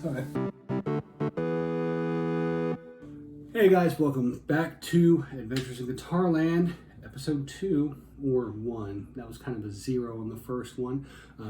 time. Hey guys, welcome back to Adventures in Guitarland, episode 2 or 1. That was kind of a 0 on the first one,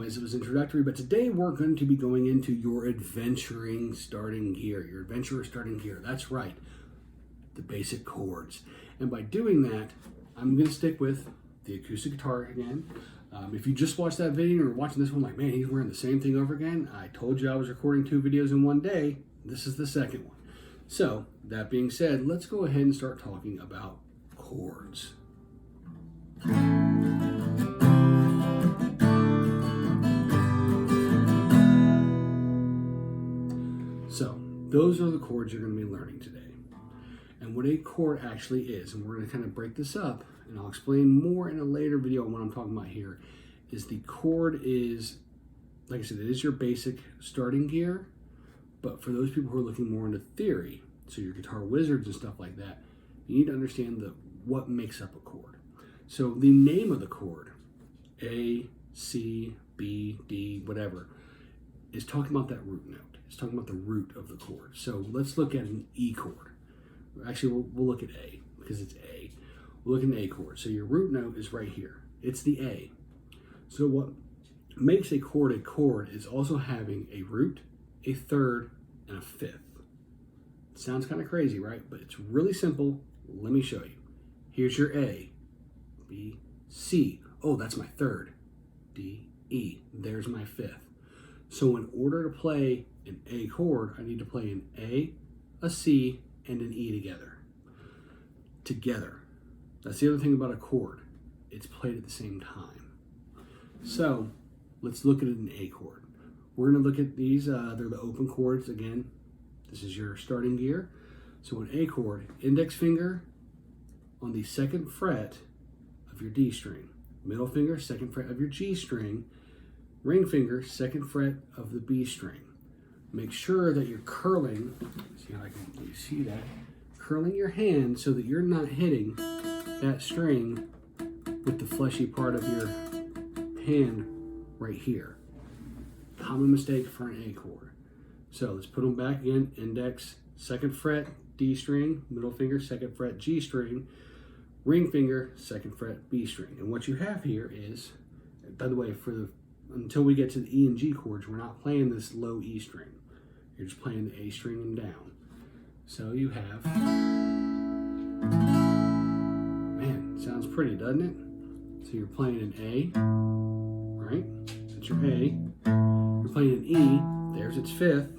as it was introductory. But today we're going to be going into your adventuring starting gear, your adventurer starting gear. That's right, the basic chords. And by doing that, I'm going to stick with the acoustic guitar again. If you just watched that video and are watching this one like, man, he's wearing the same thing over again, I told you I was recording 2 videos in one day. This is the second one. So, that being said, let's go ahead and start talking about chords. So, those are the chords you're going to be learning today. And what a chord actually is, and we're going to kind of break this up, and I'll explain more in a later video on what I'm talking about here, is the chord is, like I said, it is your basic starting gear. But for those people who are looking more into theory, so your guitar wizards and stuff like that, you need to understand what makes up a chord. So the name of the chord, A, C, B, D, whatever, is talking about that root note. It's talking about the root of the chord. So let's look at an E chord. Actually, we'll look at A because it's A. We'll look at an A chord. So your root note is right here. It's the A. So what makes a chord is also having a root, a third, and a fifth. It sounds kind of crazy, right? But it's really simple. Let me show you. Here's your A, B, C. Oh, that's my third. D, E. There's my fifth. So in order to play an A chord, I need to play an A, a C, and an E together. That's the other thing about a chord. It's played at the same time. So let's look at an A chord. We're going to look at these, they're the open chords again. This is your starting gear. So an A chord, index finger on the 2nd fret of your D string, middle finger, 2nd fret of your G string, ring finger, 2nd fret of the B string. Make sure that you're curling, see how I can let you see that, curling your hand so that you're not hitting that string with the fleshy part of your hand right here. Common mistake for an A chord. So let's put them back again. Index, 2nd fret, D string, middle finger, 2nd fret, G string, ring finger, 2nd fret, B string. And what you have here is, by the way, until we get to the E and G chords, we're not playing this low E string. You're just playing the A string and down. So you have, man, sounds pretty, doesn't it? So you're playing an A, right? That's your A. You're playing an E, there's its fifth.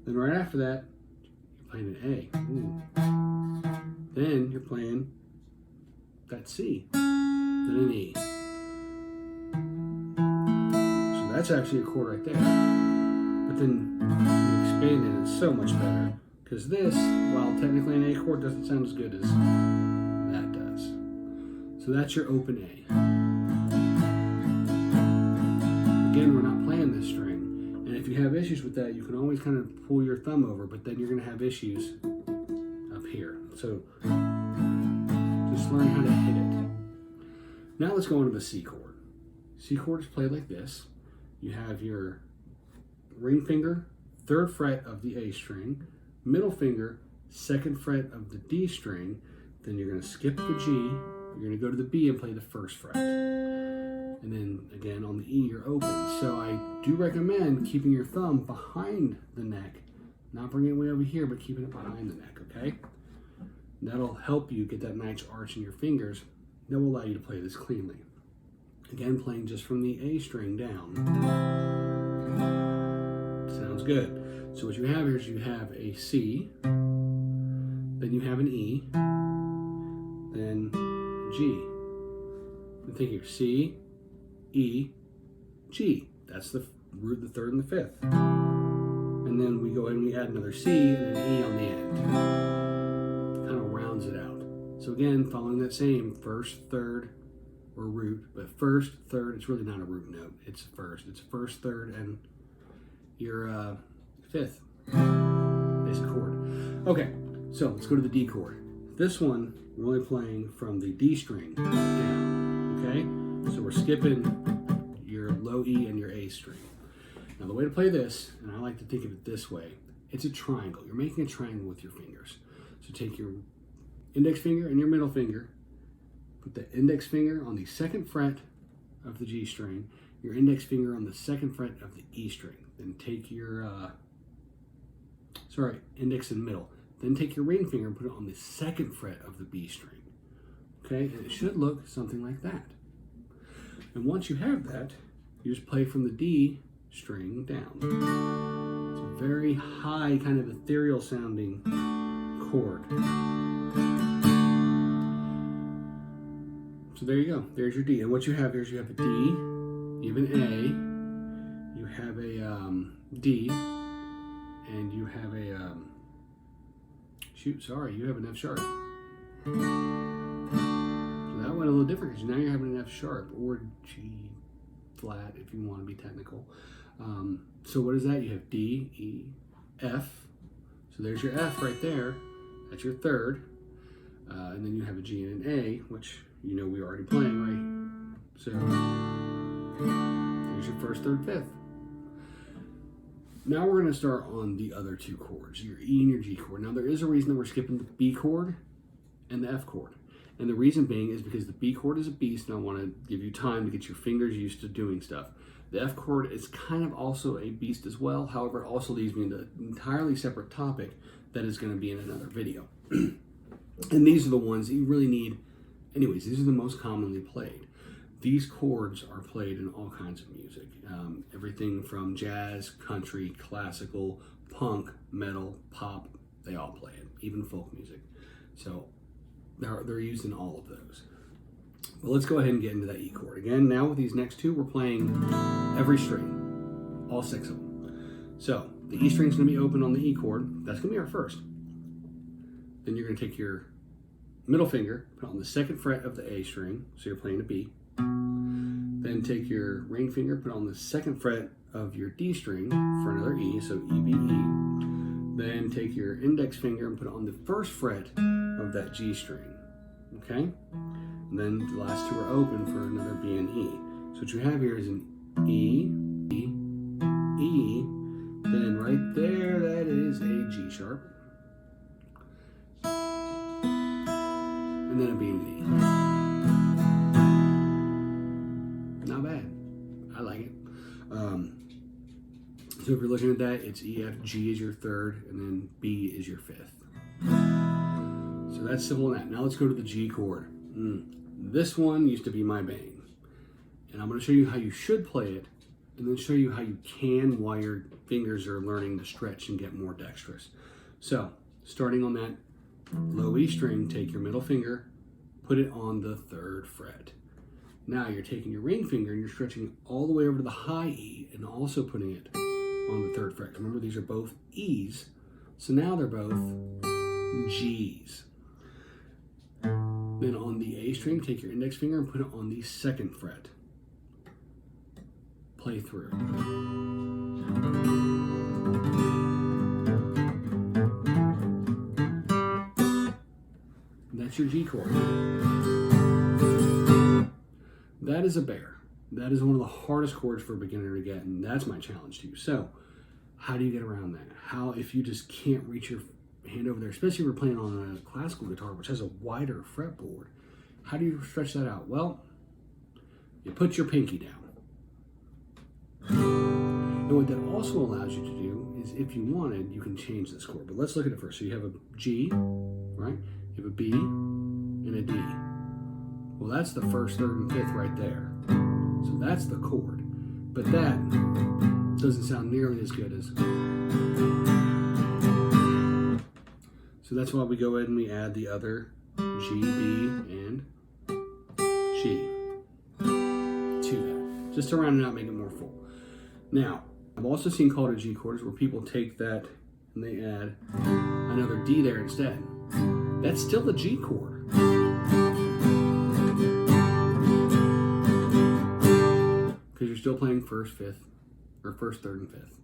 Then right after that, you're playing an A. Ooh. Then you're playing that C, then an E. So that's actually a chord right there. But then you expand it, it's so much better. Because this, while technically an A chord, doesn't sound as good as that does. So that's your open A. Again, we're not playing this string. And if you have issues with that, you can always kind of pull your thumb over, but then you're going to have issues up here. So just learn how to hit it. Now let's go into the C chord. C chord is played like this. You have your ring finger, 3rd fret of the A string, middle finger, 2nd fret of the D string, then you're going to skip the G, you're going to go to the B and play the 1st fret. And then again on the E, you're open. So I do recommend keeping your thumb behind the neck, not bringing it way over here, but keeping it behind the neck, okay? And that'll help you get that nice arch in your fingers. That will allow you to play this cleanly. Again, playing just from the A string down. Sounds good. So what you have here is you have a C, then you have an E, then G. And think here, C, E, G. That's the root, the 3rd, and the 5th. And then we go ahead and we add another C and an E on the end. Kind of rounds it out. So again, following that same 1st, 3rd, or root, but 1st, 3rd, it's really not a root note. It's 1st. It's 1st, 3rd, and your 5th basic chord. Okay, so let's go to the D chord. This one, we're only playing from the D string down, okay? So we're skipping your low E and your A string. Now the way to play this, and I like to think of it this way, it's a triangle. You're making a triangle with your fingers. So take your index finger and your middle finger, put the index finger on the 2nd fret of the G string, your index finger on the 2nd fret of the E string. Then take your, index and middle. Then take your ring finger and put it on the 2nd fret of the B string. Okay, and it should look something like that. And once you have that, you just play from the D string down. It's a very high, kind of ethereal sounding chord. So there you go. There's your D. And what you have here is you have a D, you have an A, you have a D, and you have a, you have an F sharp. So that went a little different because now you're having an F sharp or G flat if you want to be technical. So what is that? You have D, E, F. So there's your F right there. That's your 3rd. And then you have a G and an A, which you know we're already playing, right? So there's your 1st, 3rd, 5th. Now we're going to start on the other 2 chords, your E and your G chord. Now there is a reason that we're skipping the B chord and the F chord. And the reason being is because the B chord is a beast and I want to give you time to get your fingers used to doing stuff. The F chord is kind of also a beast as well. However, it also leads me into an entirely separate topic that is going to be in another video. And these are the ones that you really need. Anyways, these are the most commonly played. These chords are played in all kinds of music. Everything from jazz, country, classical, punk, metal, pop, they all play it, even folk music. So they're used in all of those. But let's go ahead and get into that E chord. Again, now with these next 2, we're playing every string, all 6 of them. So the E string's gonna be open on the E chord. That's gonna be our 1st. Then you're gonna take your middle finger, put it on the 2nd fret of the A string, so you're playing a B. Then take your ring finger, put it on the 2nd fret of your D string for another E, so E, B, E. Then take your index finger and put it on the 1st fret of that G string, okay? And then the last 2 are open for another B and E. So what you have here is an E, E, E, then right there, that is a G sharp. And then a B and E. Not bad. I like it. So if you're looking at that, it's E, F, G is your 3rd, and then B is your 5th. So that's simple in that. Now let's go to the G chord. This one used to be my bane. And I'm going to show you how you should play it, and then show you how you can while your fingers are learning to stretch and get more dexterous. So, starting on that low E string, take your middle finger, put it on the 3rd fret. Now you're taking your ring finger and you're stretching all the way over to the high E and also putting it on the 3rd fret. Remember, these are both E's, so now they're both G's. Then on the A string, take your index finger and put it on the 2nd fret. Play through. That's your G chord. That is a bear. That is one of the hardest chords for a beginner to get, and that's my challenge to you. So, how do you get around that? How, if you just can't reach your hand over there, especially if you're playing on a classical guitar, which has a wider fretboard, how do you stretch that out? Well, you put your pinky down. And what that also allows you to do is, if you wanted, you can change this chord. But let's look at it first. So you have a G, right? You have a B and a D. Well, that's the 1st, 3rd, and 5th right there. So that's the chord. But that doesn't sound nearly as good as... So that's why we go ahead and we add the other G, B, and G to that. Just to round it out, make it more full. Now, I've also seen chorded G chords where people take that and they add another D there instead. That's still the G chord. Because you're still playing 1st, 5th, or 1st, 3rd, and 5th.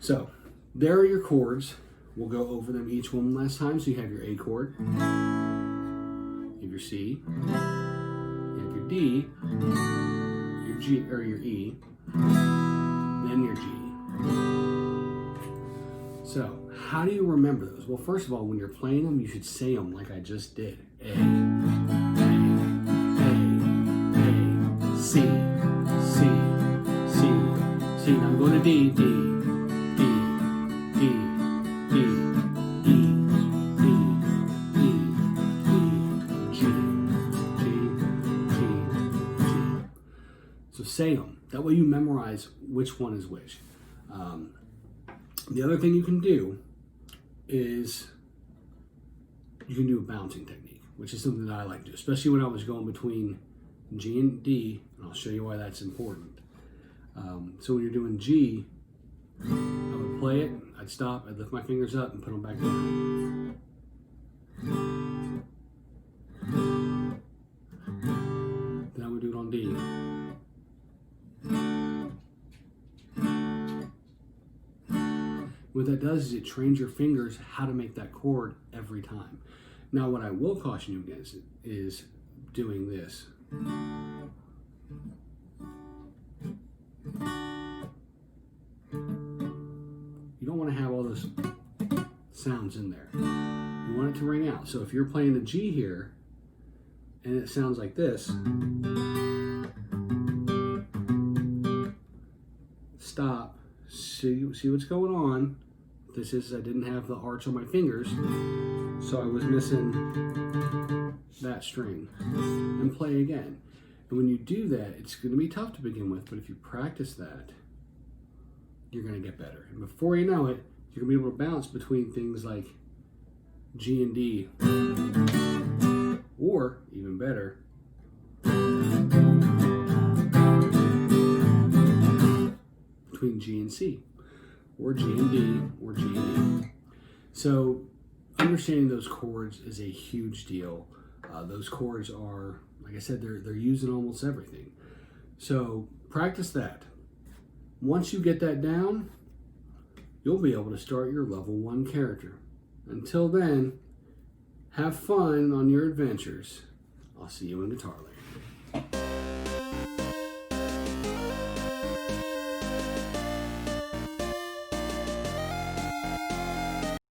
So, there are your chords. We'll go over them each one last time. So you have your A chord, you have your C, you have your D, your G, or your E, then and your G. So, how do you remember those? Well, first of all, when you're playing them, you should say them like I just did. A, C, C, C, C. Now I'm going to D, D, D, D, D, E, E, E, E, G, G, G, G. So say them. That way you memorize which one is which. The other thing you can do is you can do a bouncing technique, which is something that I like to do, especially when I was going between G and D, and I'll show you why that's important. So when you're doing G, I would play it, I'd stop, I'd lift my fingers up and put them back down. Then I would do it on D. What that does is it trains your fingers how to make that chord every time. Now, what I will caution you against is doing this. You don't want to have all those sounds in there. You want it to ring out. So if you're playing the G here and it sounds like this, stop, see what's going on. This is, I didn't have the arch on my fingers, so I was missing that string, and play again. And when you do that, it's going to be tough to begin with, but if you practice that, you're going to get better. And before you know it, you're going to be able to bounce between things like G and D, or even better, between G and C, or G and D, or G and E. So understanding those chords is a huge deal. Those chords are, like I said, they're used in almost everything. So practice that. Once you get that down, you'll be able to start your level 1 character. Until then, have fun on your adventures. I'll see you in Guitarland.